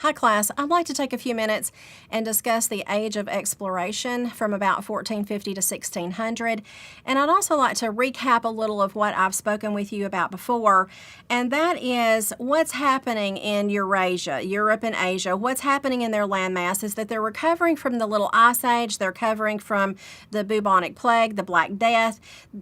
Hi class, I'd like to take a few minutes and discuss the age of exploration from about 1450 to 1600. And I'd also like to recap a little of what I've spoken with you about before, and that is what's happening in Eurasia, Europe and Asia. What's happening in their landmass is that they're recovering from the Little Ice Age, they're recovering from the bubonic plague, the Black Death.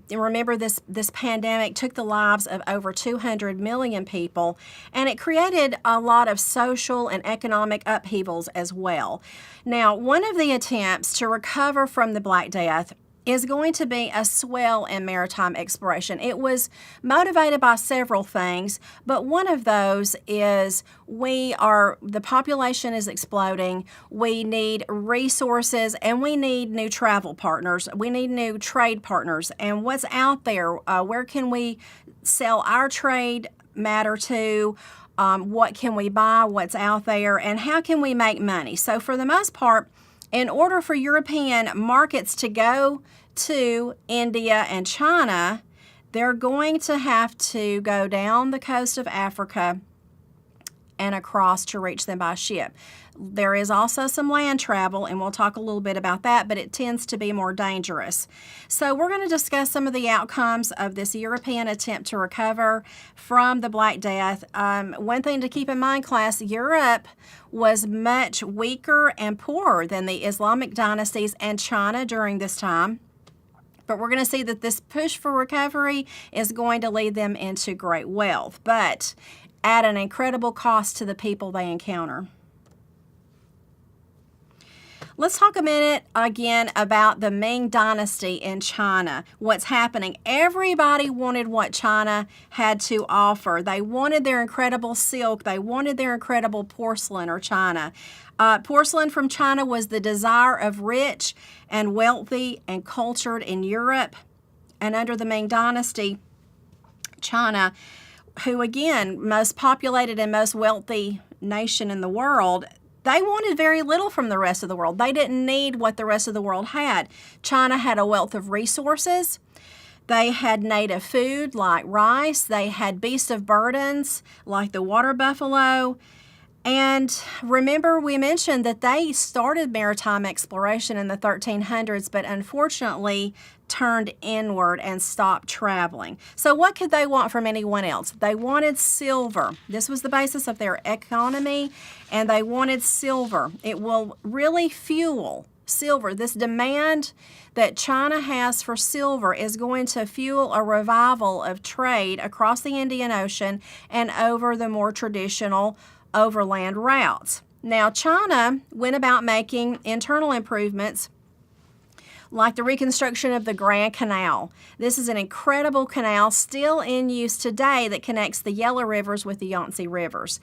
Remember, this pandemic took the lives of over 200 million people, and it created a lot of social and economic upheavals as well. Now, one of the attempts to recover from the Black Death is going to be a swell in maritime exploration. It was motivated by several things, but one of those is the population is exploding, we need resources, and we need new travel partners. We need new trade partners. And what's out there? Where can we sell our trade matter to? What can we buy, what's out there, and how can we make money? So for the most part, in order for European markets to go to India and China, they're going to have to go down the coast of Africa and across to reach them by ship. There is also some land travel, and we'll talk a little bit about that, but it tends to be more dangerous. So we're going to discuss some of the outcomes of this European attempt to recover from the Black Death. One thing to keep in mind, class, Europe was much weaker and poorer than the Islamic dynasties and China during this time. But we're going to see that this push for recovery is going to lead them into great wealth, but at an incredible cost to the people they encounter. Let's talk a minute again about the Ming Dynasty in China. What's happening? Everybody wanted what China had to offer. They wanted their incredible silk. They wanted their incredible porcelain or china. Porcelain from China was the desire of rich and wealthy and cultured in Europe. And under the Ming Dynasty, China, who again, most populated and most wealthy nation in the world, they wanted very little from the rest of the world. They didn't need what the rest of the world had. China had a wealth of resources. They had native food like rice. They had beasts of burdens like the water buffalo. And remember, we mentioned that they started maritime exploration in the 1300s, but unfortunately turned inward and stopped traveling. So what could they want from anyone else? They wanted silver. This was the basis of their economy, and they wanted silver. It will really fuel silver. This demand that China has for silver is going to fuel a revival of trade across the Indian Ocean and over the more traditional overland routes. Now, China went about making internal improvements like the reconstruction of the Grand Canal. This is an incredible canal still in use today that connects the Yellow Rivers with the Yangtze Rivers.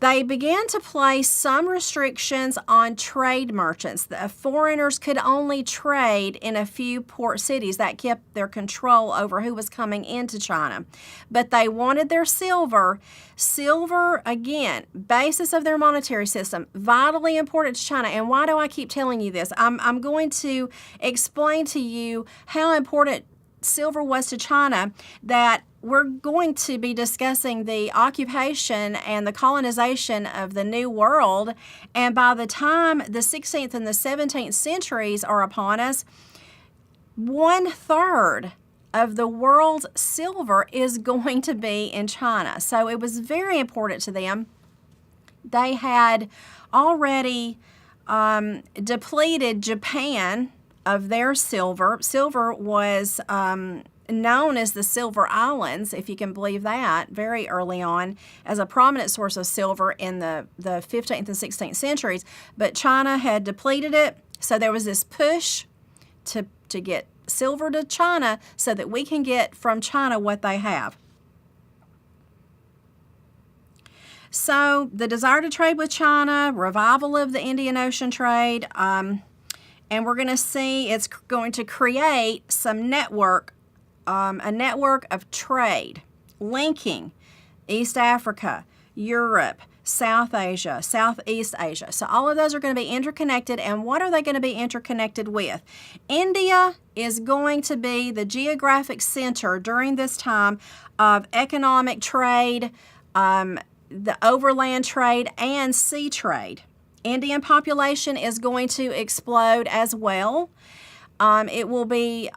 They began to place some restrictions on trade merchants. The foreigners could only trade in a few port cities. That kept their control over who was coming into China. But they wanted their silver. Silver, again, basis of their monetary system, vitally important to China. And why do I keep telling you this? I'm going to explain to you how important silver was to China, that we're going to be discussing the occupation and the colonization of the New World. And by the time the 16th and the 17th centuries are upon us, 1/3 of the world's silver is going to be in China. So it was very important to them. They had already depleted Japan of their silver. Silver was known as the Silver Islands, if you can believe that, very early on as a prominent source of silver in the 15th and 16th centuries. But China had depleted it, so there was this push to get silver to China so that we can get from China what they have. So the desire to trade with China, revival of the Indian Ocean trade, and we're going to see it's going to create some network, a network of trade linking East Africa, Europe, South Asia, Southeast Asia. So all of those are going to be interconnected. And what are they going to be interconnected with? India is going to be the geographic center during this time of economic trade, the overland trade and sea trade. Indian population is going to explode as well. It will be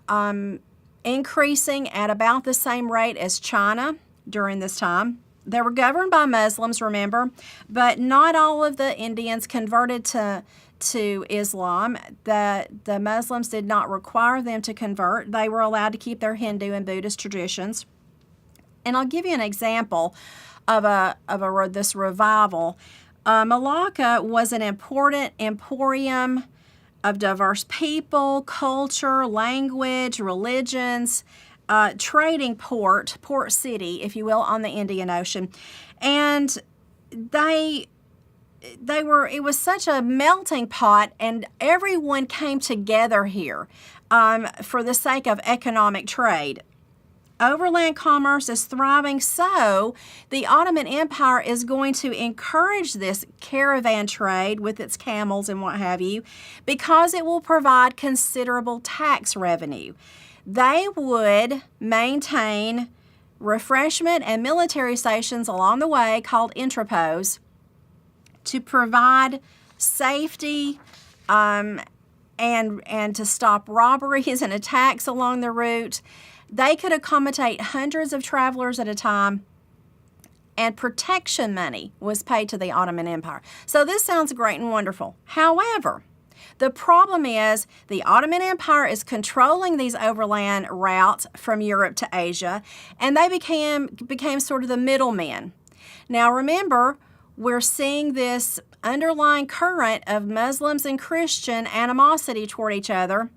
increasing at about the same rate as China during this time. They were governed by Muslims, remember, but not all of the Indians converted to Islam. The Muslims did not require them to convert. They were allowed to keep their Hindu and Buddhist traditions. And I'll give you an example of this revival. Malacca was an important emporium of diverse people, culture, language, religions, trading port city, if you will, on the Indian Ocean. And it was such a melting pot, and everyone came together here for the sake of economic trade. Overland commerce is thriving, so the Ottoman Empire is going to encourage this caravan trade with its camels and what have you, because it will provide considerable tax revenue. They would maintain refreshment and military stations along the way called entrepôts to provide safety and to stop robberies and attacks along the route. They could accommodate hundreds of travelers at a time, and protection money was paid to the Ottoman Empire. So this sounds great and wonderful. However, the problem is the Ottoman Empire is controlling these overland routes from Europe to Asia, and they became sort of the middlemen. Now remember, we're seeing this underlying current of Muslims and Christian animosity toward each other.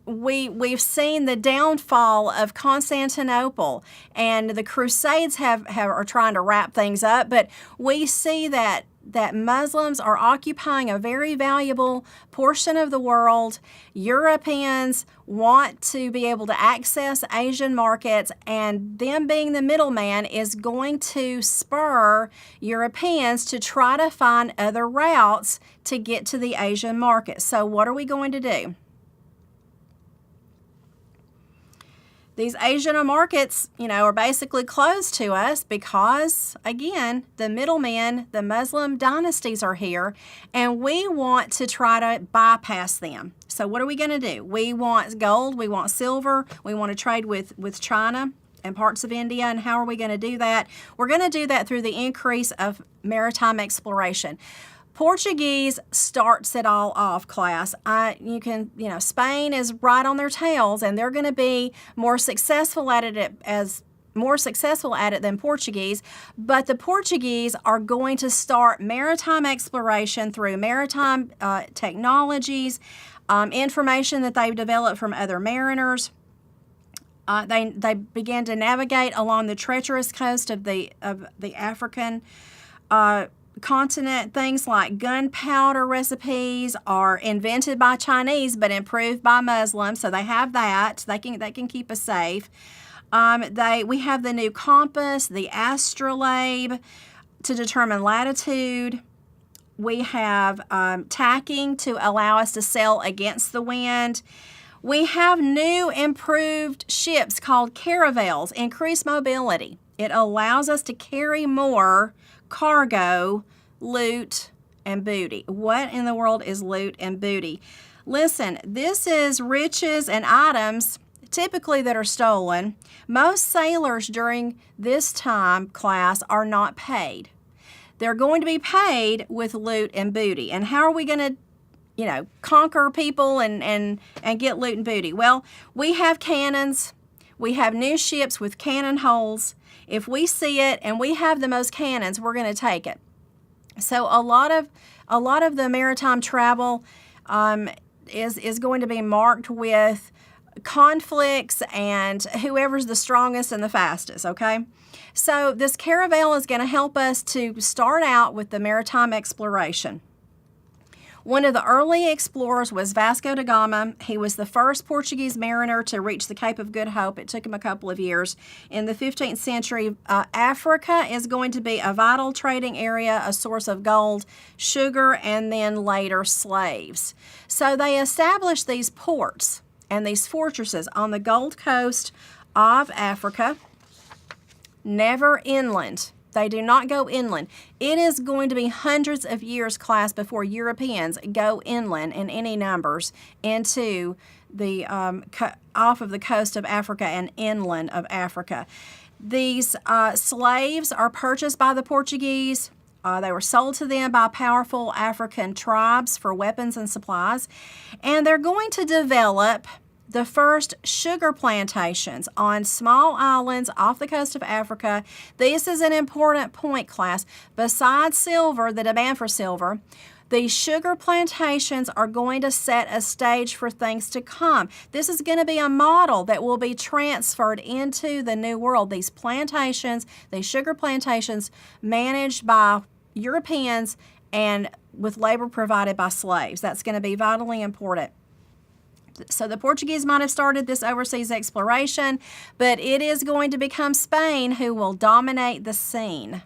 We've seen the downfall of Constantinople, and the Crusades are trying to wrap things up, but we see that Muslims are occupying a very valuable portion of the world. Europeans want to be able to access Asian markets, and them being the middleman is going to spur Europeans to try to find other routes to get to the Asian market. So what are we going to do? These Asian markets, are basically closed to us because, again, the middlemen, the Muslim dynasties are here, and we want to try to bypass them. So what are we going to do? We want gold, we want silver, we want to trade with China and parts of India, and how are we going to do that? We're going to do that through the increase of maritime exploration. Portuguese starts it all off, class. Spain is right on their tails, and they're going to be more successful at it than Portuguese. But the Portuguese are going to start maritime exploration through maritime technologies, information that they've developed from other mariners. They began to navigate along the treacherous coast of the African continent. Things like gunpowder recipes are invented by Chinese but improved by Muslims, so they have that. That can keep us safe. We have the new compass, the astrolabe to determine latitude. We have tacking to allow us to sail against the wind. We have new improved ships called caravels, increased mobility. It allows us to carry more cargo, loot, and booty. What in the world is loot and booty? Listen, this is riches and items typically that are stolen. Most sailors during this time, class, are not paid. They're going to be paid with loot and booty. And how are we going to conquer people and get loot and booty? Well, we have cannons. We have new ships with cannon holes. If we see it and we have the most cannons, we're going to take it. So a lot of the maritime travel is going to be marked with conflicts and whoever's the strongest and the fastest, okay? So this caravel is going to help us to start out with the maritime exploration. One of the early explorers was Vasco da Gama. He was the first Portuguese mariner to reach the Cape of Good Hope. It took him a couple of years. In the 15th century, Africa is going to be a vital trading area, a source of gold, sugar, and then later slaves. So they established these ports and these fortresses on the Gold Coast of Africa. never inland. They do not go inland. It is going to be hundreds of years, class, before Europeans go inland in any numbers into the off of the coast of Africa and inland of Africa. These slaves are purchased by the Portuguese. They were sold to them by powerful African tribes for weapons and supplies. And they're going to develop the first sugar plantations on small islands off the coast of Africa. This is an important point, class. Besides silver, the demand for silver, these sugar plantations are going to set a stage for things to come. This is going to be a model that will be transferred into the New World. These plantations, these sugar plantations managed by Europeans and with labor provided by slaves. That's going to be vitally important. So the Portuguese might have started this overseas exploration, but it is going to become Spain who will dominate the scene.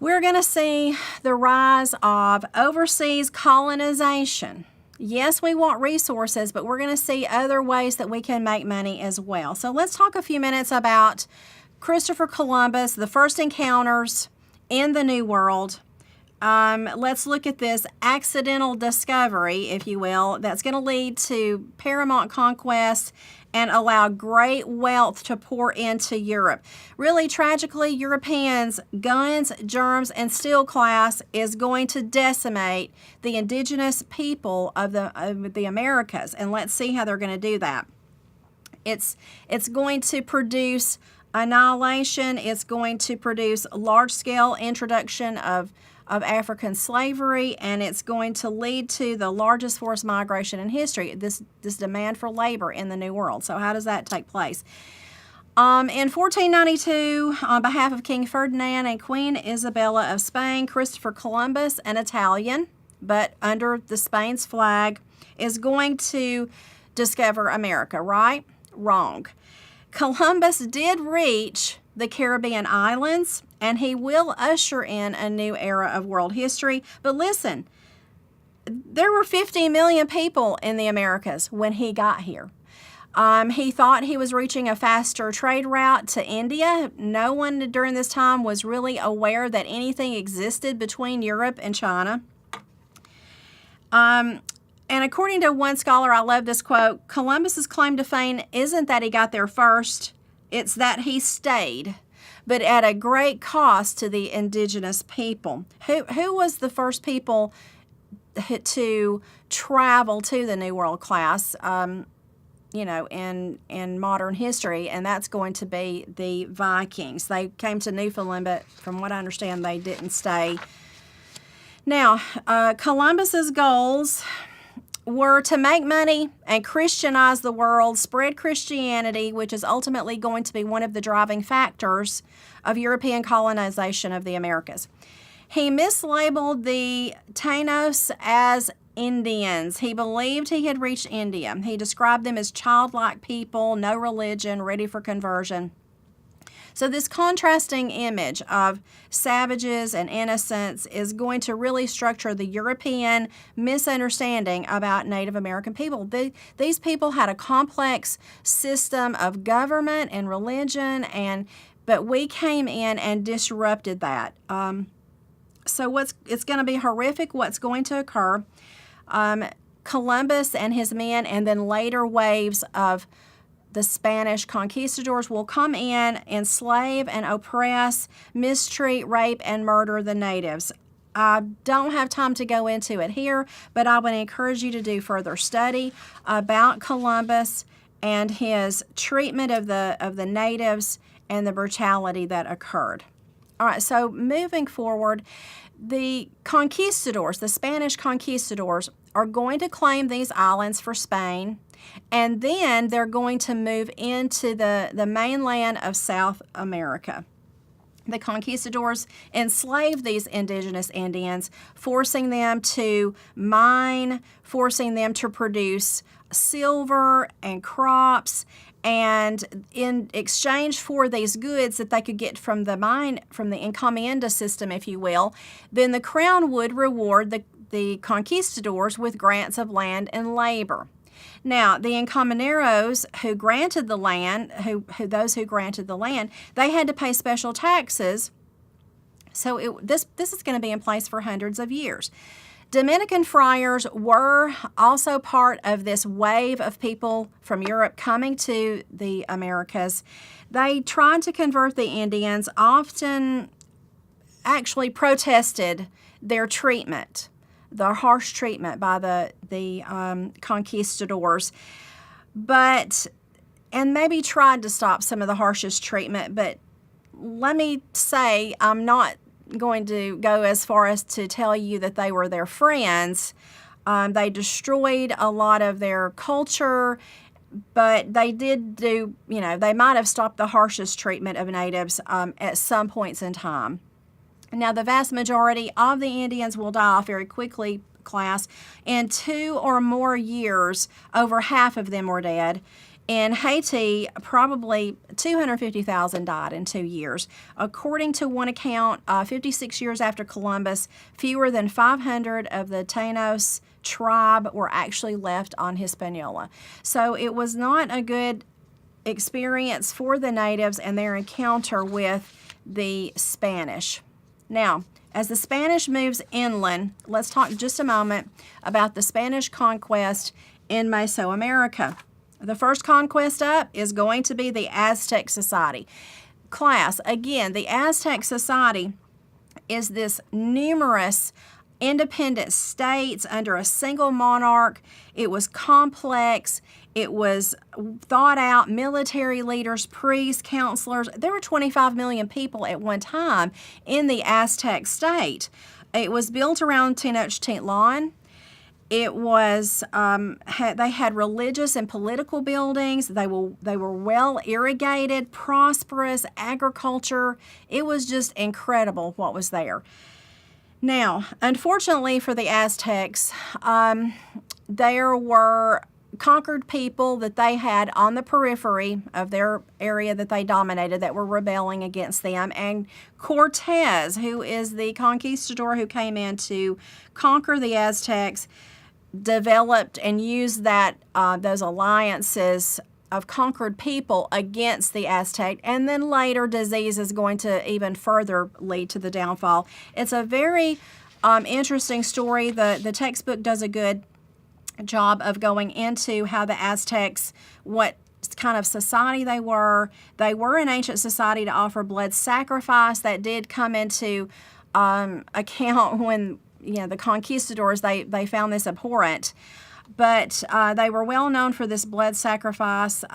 We're going to see the rise of overseas colonization. Yes, we want resources, but we're going to see other ways that we can make money as well. So let's talk a few minutes about Christopher Columbus, the first encounters in the New World. Let's look at this accidental discovery, if you will, that's going to lead to paramount conquest and allow great wealth to pour into Europe. Really, tragically, Europeans' guns, germs, and steel class is going to decimate the indigenous people of the Americas. And let's see how they're going to do that. It's going to produce annihilation. It's going to produce large-scale introduction of African slavery, and it's going to lead to the largest forced migration in history, this demand for labor in the New World. So how does that take place? In 1492, on behalf of King Ferdinand and Queen Isabella of Spain, Christopher Columbus, an Italian, but under the Spain's flag, is going to discover America, right? Wrong. Columbus did reach the Caribbean islands, and he will usher in a new era of world history. But listen, there were 50 million people in the Americas when he got here. He thought he was reaching a faster trade route to India. No one during this time was really aware that anything existed between Europe and China. And according to one scholar, I love this quote, Columbus's claim to fame isn't that he got there first, it's that he stayed, but at a great cost to the indigenous people. Who was the first people to travel to the New World, class, in modern history? And that's going to be the Vikings. They came to Newfoundland, but from what I understand, they didn't stay. Now, Columbus's goals were to make money and Christianize the world, spread Christianity, which is ultimately going to be one of the driving factors of European colonization of the Americas. He mislabeled the Taínos as Indians. He believed he had reached India. He described them as childlike people, no religion, ready for conversion. So this contrasting image of savages and innocents is going to really structure the European misunderstanding about Native American people. These people had a complex system of government and religion, but we came in and disrupted that. So it's going to be horrific what's going to occur. Columbus and his men, and then later waves of the Spanish conquistadors will come in, enslave and oppress, mistreat, rape, and murder the natives. I don't have time to go into it here, but I would encourage you to do further study about Columbus and his treatment of the natives and the brutality that occurred. All right, so moving forward, the conquistadors, the Spanish conquistadors, are going to claim these islands for Spain, and then they're going to move into the mainland of South America. The conquistadors enslaved these indigenous Indians, forcing them to mine, forcing them to produce silver and crops, and in exchange for these goods that they could get from the mine, from the encomienda system, if you will, then the crown would reward the conquistadors with grants of land and labor. Now, the encomenderos who granted the land, those who granted the land, they had to pay special taxes. So this is going to be in place for hundreds of years. Dominican friars were also part of this wave of people from Europe coming to the Americas. They tried to convert the Indians, often actually protested their treatment, the harsh treatment by the conquistadors, and maybe tried to stop some of the harshest treatment. But let me say, I'm not going to go as far as to tell you that they were their friends. They destroyed a lot of their culture, but they did do, they might have stopped the harshest treatment of natives at some points in time. Now, the vast majority of the Indians will die off very quickly, class. In 2 or more years, over half of them were dead. In Haiti, probably 250,000 died in 2 years. According to one account, 56 years after Columbus, fewer than 500 of the Taínos tribe were actually left on Hispaniola. So it was not a good experience for the natives and their encounter with the Spanish. Now, as the Spanish moves inland, let's talk just a moment about the Spanish conquest in Mesoamerica. The first conquest up is going to be the Aztec society. Class, again, the Aztec society is this numerous independent states under a single monarch. It was complex. It was thought out, military leaders, priests, counselors. There were 25 million people at one time in the Aztec state. It was built around Tenochtitlan. It was they had religious and political buildings. They were well irrigated, prosperous agriculture. It was just incredible what was there. Now, unfortunately for the Aztecs, there were conquered people that they had on the periphery of their area that they dominated that were rebelling against them. And Cortez, who is the conquistador who came in to conquer the Aztecs, developed and used those alliances of conquered people against the Aztec, and then later disease is going to even further lead to the downfall. It's a very interesting story. The textbook does a good job of going into how the Aztecs, what kind of society they were. They were an ancient society to offer blood sacrifice. That did come into account when the conquistadors, they found this abhorrent. But they were well known for this blood sacrifice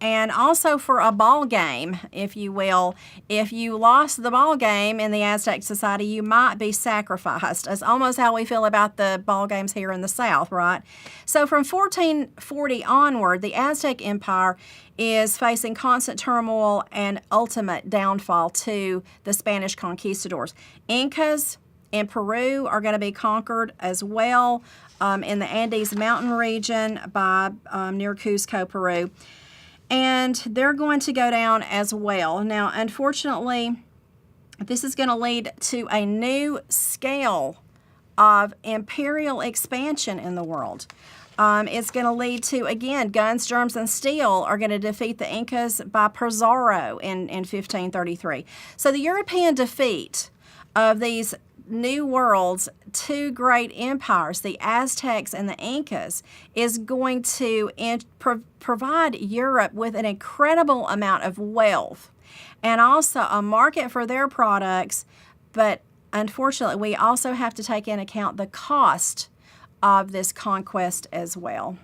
and also for a ball game, if you will. If you lost the ball game in the Aztec society, you might be sacrificed. That's almost how we feel about the ball games here in the South, right? So from 1440 onward, the Aztec Empire is facing constant turmoil and ultimate downfall to the Spanish conquistadors. Incas in Peru are going to be conquered as well in the Andes mountain region by near Cusco, Peru. And they're going to go down as well. Now, unfortunately, this is going to lead to a new scale of imperial expansion in the world. It's going to lead to, again, guns, germs, and steel are going to defeat the Incas by Pizarro in 1533. So the European defeat of these new worlds, two great empires, the Aztecs and the Incas, is going to provide Europe with an incredible amount of wealth and also a market for their products. But unfortunately, we also have to take into account the cost of this conquest as well.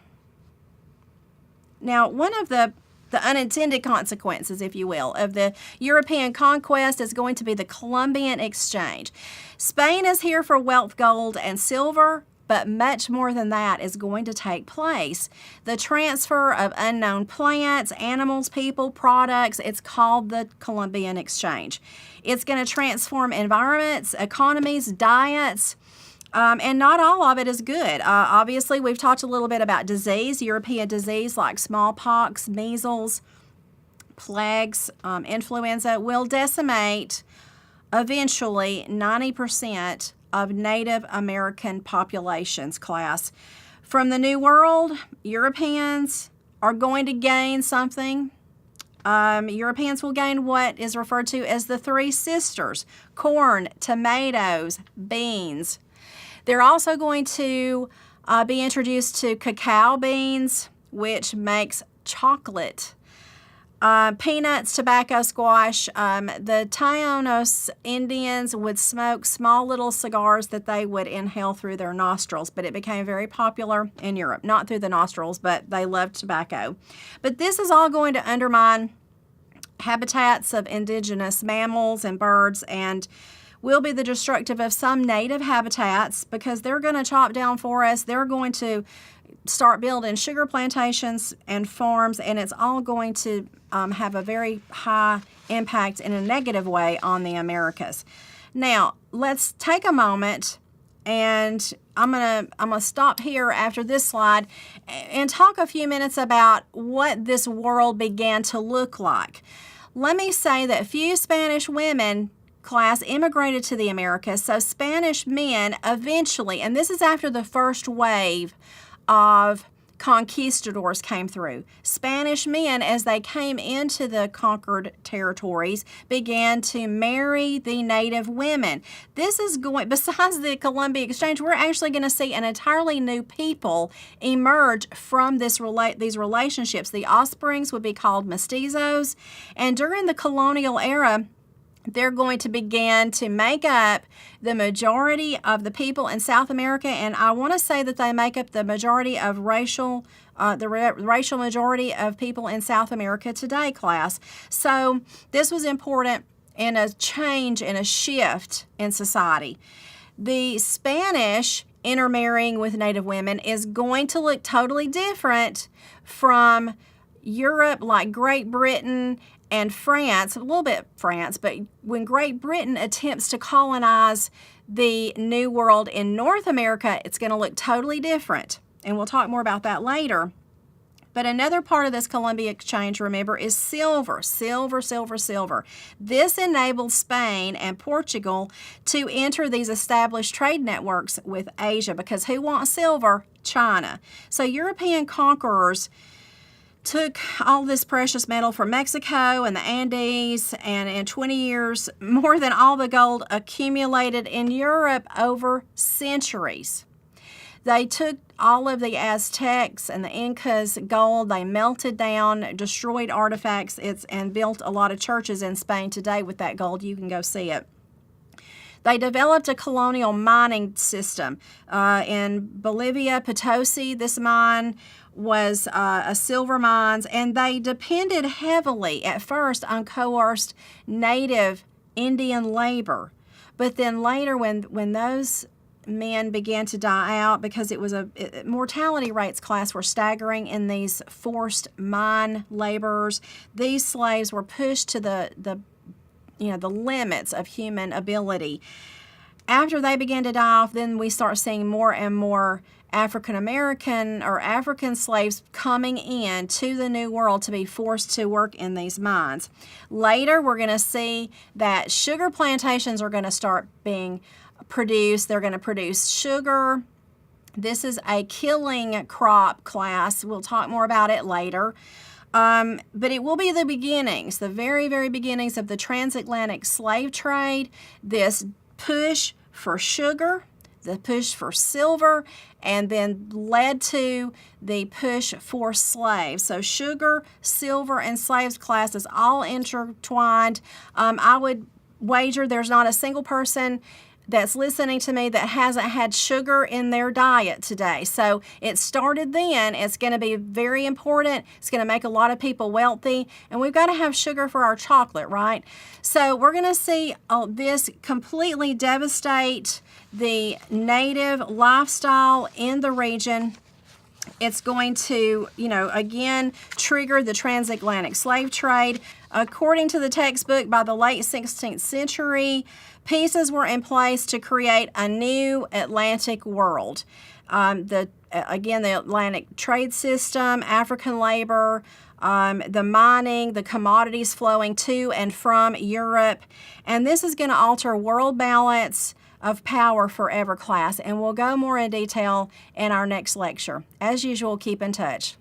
Now, one of the unintended consequences, if you will, of the European conquest is going to be the Columbian Exchange. Spain is here for wealth, gold, and silver, but much more than that is going to take place. The transfer of unknown plants, animals, people, products, it's called the Columbian Exchange. It's going to transform environments, economies, diets, and not all of it is good. Obviously, we've talked a little bit about disease, European disease like smallpox, measles, plagues, influenza will decimate eventually 90% of Native American populations, class. From the New World, Europeans are going to gain something. Europeans will gain what is referred to as the three sisters: corn, tomatoes, beans. They're also going to be introduced to cacao beans, which makes chocolate. Peanuts, tobacco, squash. The Taínos Indians would smoke small little cigars that they would inhale through their nostrils, but it became very popular in Europe. Not through the nostrils, but they loved tobacco. But this is all going to undermine habitats of indigenous mammals and birds, and will be the destructive of some native habitats, because they're going to chop down forests. They're going to start building sugar plantations and farms, and it's all going to have a very high impact in a negative way on the Americas. Now, let's take a moment, and I'm gonna stop here after this slide and talk a few minutes about what this world began to look like. Let me say that few Spanish women class immigrated to the Americas, so Spanish men eventually, and this is after the first wave of conquistadors came through. Spanish men, as they came into the conquered territories, began to marry the native women. This is going, besides the Columbia Exchange, we're actually going to see an entirely new people emerge from these relationships. The offsprings would be called mestizos, and during the colonial era, they're going to begin to make up the majority of the people in South America, and I want to say that they make up the majority of racial majority of people in South America today, class. So this was important in a change and a shift in society. The Spanish intermarrying with native women is going to look totally different from Europe, like Great Britain and France, a little bit France, but when Great Britain attempts to colonize the New World in North America, it's going to look totally different. And we'll talk more about that later. But another part of this Columbia Exchange, remember, is silver. Silver, silver, silver. This enabled Spain and Portugal to enter these established trade networks with Asia, because who wants silver? China. So European conquerors took all this precious metal from Mexico and the Andes, and in 20 years, more than all the gold accumulated in Europe over centuries. They took all of the Aztecs and the Incas' gold, they melted down, destroyed artifacts, and built a lot of churches in Spain today with that gold. You can go see it. They developed a colonial mining system. In Bolivia, Potosi, this mine was a silver mines, and they depended heavily at first on coerced native Indian labor. But then later, when those men began to die out, because it was mortality rates, class, were staggering in these forced mine laborers. These slaves were pushed to the limits of human ability. After they began to die off, then we start seeing more and more African American or African slaves coming in to the New World to be forced to work in these mines. Later, we're going to see that sugar plantations are going to start being produced. They're going to produce sugar. This is a killing crop, class. We'll talk more about it later. But it will be the beginnings, the very, very beginnings of the transatlantic slave trade, this push for sugar, the push for silver, and then led to the push for slaves. So sugar, silver, and slaves, class, is all intertwined. I would wager there's not a single person that's listening to me that hasn't had sugar in their diet today. So it started then. It's going to be very important. It's going to make a lot of people wealthy. And we've got to have sugar for our chocolate, right? So we're going to see this completely devastate the native lifestyle in the region. It's going to, again, trigger the transatlantic slave trade. According to the textbook, by the late 16th century, pieces were in place to create a new Atlantic world. The Atlantic trade system, African labor, the mining, the commodities flowing to and from Europe. And this is going to alter world balance, of power forever class, and we'll go more in detail in our next lecture. As usual, keep in touch.